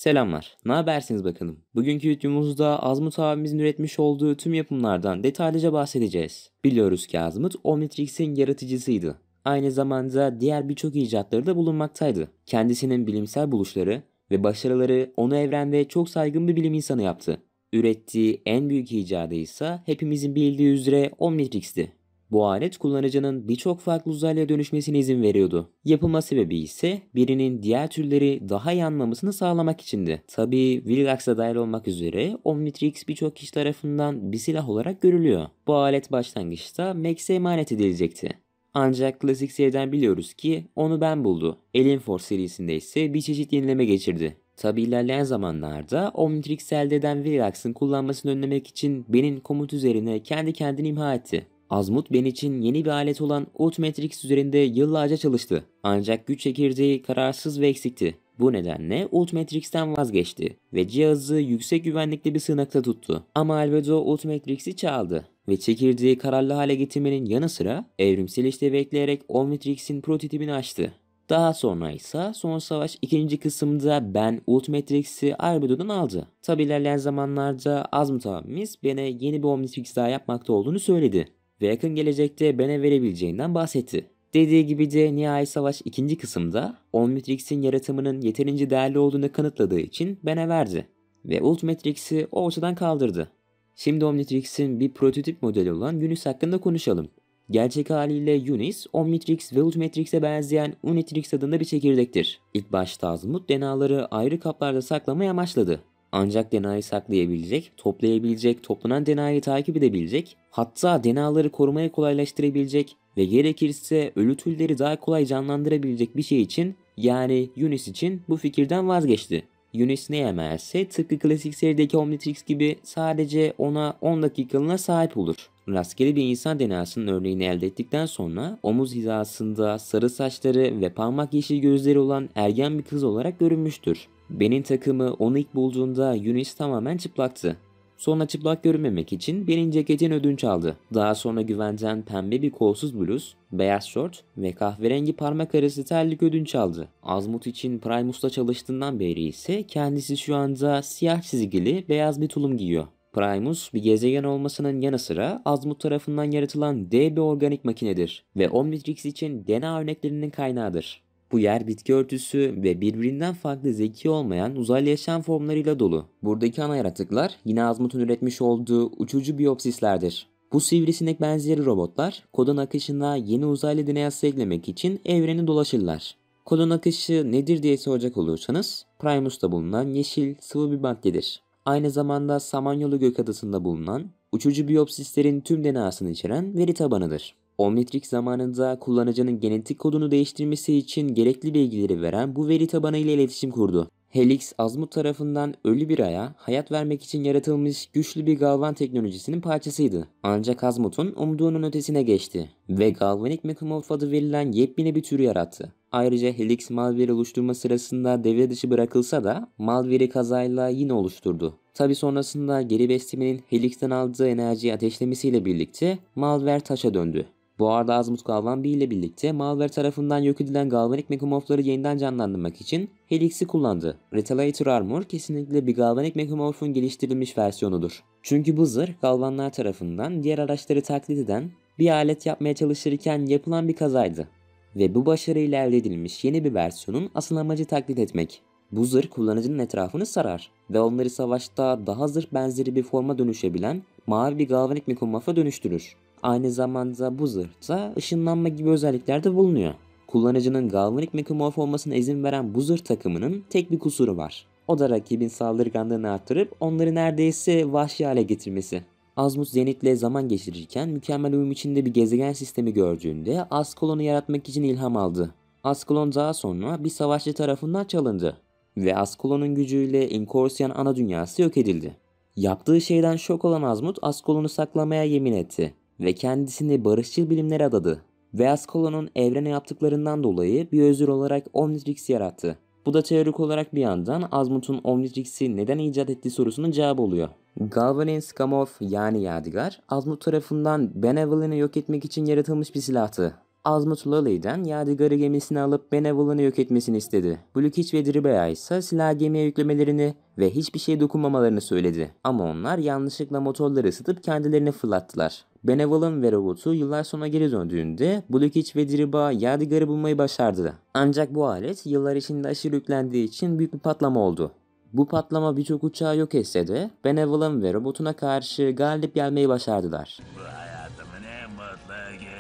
Selamlar. Ne habersiniz bakalım? Bugünkü videomuzda Azmut abimizin üretmiş olduğu tüm yapımlardan detaylıca bahsedeceğiz. Biliyoruz ki Azmut Omnitrix'in yaratıcısıydı. Aynı zamanda diğer birçok icatları da bulunmaktaydı. Kendisinin bilimsel buluşları ve başarıları onu evrende çok saygın bir bilim insanı yaptı. Ürettiği en büyük icadı ise hepimizin bildiği üzere Omnitrix'ti. Bu alet kullanıcının birçok farklı uzaylıya dönüşmesine izin veriyordu. Yapılma sebebi ise birinin diğer türleri daha iyi anlamasını sağlamak içindi. Tabii Vilgax'a dahil olmak üzere Omnitrix birçok kişi tarafından bir silah olarak görülüyor. Bu alet başlangıçta Max'e emanet edilecekti. Ancak klasik seriden biliyoruz ki onu ben buldu. Alien Force serisinde ise bir çeşit yenileme geçirdi. Tabi ilerleyen zamanlarda Omnitrix'i elde eden Vilgax'ın kullanmasını önlemek için Ben'in komut üzerine kendi kendini imha etti. Azmut Ben için yeni bir alet olan Ultimatrix üzerinde yıllarca çalıştı. Ancak güç çekirdeği kararsız ve eksikti. Bu nedenle Ultimatrix'ten vazgeçti ve cihazı yüksek güvenlikli bir sığınakta tuttu. Ama Albedo Ultimatrix'i çaldı ve çekirdeği kararlı hale getirmenin yanı sıra evrimsel işlevi ekleyerek Omnitrix'in prototipini açtı. Daha sonra ise Son Savaş 2. kısımda Ben Ultimatrix'i Albedo'dan aldı. Tabi ilerleyen zamanlarda Azmut abimiz Ben'e yeni bir Omnitrix daha yapmakta olduğunu söyledi ve yakın gelecekte Ben'e verebileceğinden bahsetti. Dediği gibi de Nihai Savaş 2. kısımda Omnitrix'in yaratımının yeterince değerli olduğunu kanıtladığı için Ben'e verdi ve Ultimatrix'i ortadan kaldırdı. Şimdi Omnitrix'in bir prototip modeli olan Unis hakkında konuşalım. Gerçek haliyle Unis, Omnitrix ve Ultimatrix'e benzeyen Unitrix adında bir çekirdektir. İlk başta Azmut denaları ayrı kaplarda saklamayı amaçladı. Ancak denayı saklayabilecek, toplayabilecek, toplanan denayı takip edebilecek, hatta denaları korumaya kolaylaştırabilecek ve gerekirse ölü türleri daha kolay canlandırabilecek bir şey için, yani Unis için bu fikirden vazgeçti. Unis ne yemerse tıpkı klasik serideki Omnitrix gibi sadece ona 10 dakikalığına sahip olur. Rastgele bir insan DNA'sının örneğini elde ettikten sonra omuz hizasında sarı saçları ve parmak yeşil gözleri olan ergen bir kız olarak görünmüştür. Ben'in takımı onu ilk bulduğunda Unis tamamen çıplaktı. Sonra çıplak görünmemek için Ben'in ceketini ödünç aldı. Daha sonra güvenden pembe bir kolsuz bluz, beyaz şort ve kahverengi parmak arası terlik ödünç aldı. Azmut için Primus'ta çalıştığından beri ise kendisi şu anda siyah çizgili beyaz bir tulum giyiyor. Primus bir gezegen olmasının yanı sıra Azmut tarafından yaratılan dev bir organik makinedir ve Omnitrix için DNA örneklerinin kaynağıdır. Bu yer bitki örtüsü ve birbirinden farklı zeki olmayan uzaylı yaşam formlarıyla dolu. Buradaki ana yaratıklar yine Azmut'un üretmiş olduğu uçucu biyopsislerdir. Bu sivrisinek benzeri robotlar kodun akışına yeni uzaylı DNA'sı eklemek için evreni dolaşırlar. Kodun akışı nedir diye soracak olursanız Primus'ta bulunan yeşil sıvı bir maddedir. Aynı zamanda Samanyolu Gökadası'nda bulunan uçucu biyopsislerin tüm DNA'sını içeren veri tabanıdır. Omnitrix zamanında kullanıcının genetik kodunu değiştirmesi için gerekli bilgileri veren bu veri tabanı ile iletişim kurdu. Helix, Azmut tarafından ölü bir aya hayat vermek için yaratılmış güçlü bir galvan teknolojisinin parçasıydı. Ancak Azmut'un umduğunun ötesine geçti ve Galvanic Metamorph adı verilen yepyeni bir türü yarattı. Ayrıca Helix malware oluşturma sırasında devre dışı bırakılsa da malware'i kazayla yine oluşturdu. Tabi sonrasında geri beslemenin Helix'ten aldığı enerjiyi ateşlemesiyle birlikte malware taşa döndü. Bu arada Azmut Galvan 1 ile birlikte malware tarafından yok edilen galvanik mekamorfları yeniden canlandırmak için Helix'i kullandı. Retaliator Armor kesinlikle bir galvanik mekamorfun geliştirilmiş versiyonudur. Çünkü bu zırh galvanlar tarafından diğer araçları taklit eden bir alet yapmaya çalışırken yapılan bir kazaydı. Ve bu başarıyla elde edilmiş yeni bir versiyonun asıl amacı taklit etmek. Bu zırh kullanıcının etrafını sarar ve onları savaşta daha zırh benzeri bir forma dönüşebilen mavi bir galvanik mekamorfa dönüştürür. Aynı zamanda bu zırhta ışınlanma gibi özellikler de bulunuyor. Kullanıcının galvanik mekamorf olmasına izin veren bu zırh takımının tek bir kusuru var. O da rakibin saldırganlığını arttırıp onları neredeyse vahşi hale getirmesi. Azmut Zenith'le zaman geçirirken mükemmel uyum içinde bir gezegen sistemi gördüğünde Ascalon'u yaratmak için ilham aldı. Ascalon daha sonra bir savaşçı tarafından çalındı ve Ascalon'un gücüyle Incorsian ana dünyası yok edildi. Yaptığı şeyden şok olan Azmut Ascalon'u saklamaya yemin etti ve kendisini barışçıl bilimlere adadı. Ve Ascalon'un evrene yaptıklarından dolayı bir özür olarak Omnitrix yarattı. Bu da teorik olarak bir yandan Azmut'un Omnitrix'i neden icat ettiği sorusunun cevabı oluyor. Galvan'in Skamorph yani Yadigar, Azmut tarafından Benevolent'i yok etmek için yaratılmış bir silahtı. Azmat Ulalı'dan Yadigar'ı gemisine alıp Benevol'unu yok etmesini istedi. Blukiç ve Dribea ise silah gemiye yüklemelerini ve hiçbir şeye dokunmamalarını söyledi. Ama onlar yanlışlıkla motorları ısıtıp kendilerini fırlattılar. Benevol'un ve robotu yıllar sonra geri döndüğünde Blukiç ve Dribea Yadigar'ı bulmayı başardı. Ancak bu alet yıllar içinde aşırı yüklendiği için büyük bir patlama oldu. Bu patlama birçok uçağı yok etse de Benevol'un ve robotuna karşı galip gelmeyi başardılar. Bu hayatımın en mutlu günü.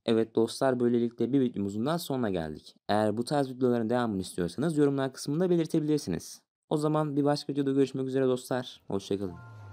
Evet dostlar, böylelikle bir videomuzun daha sonuna geldik. Eğer bu tarz videoların devamını istiyorsanız yorumlar kısmında belirtebilirsiniz. O zaman bir başka videoda görüşmek üzere dostlar. Hoşçakalın.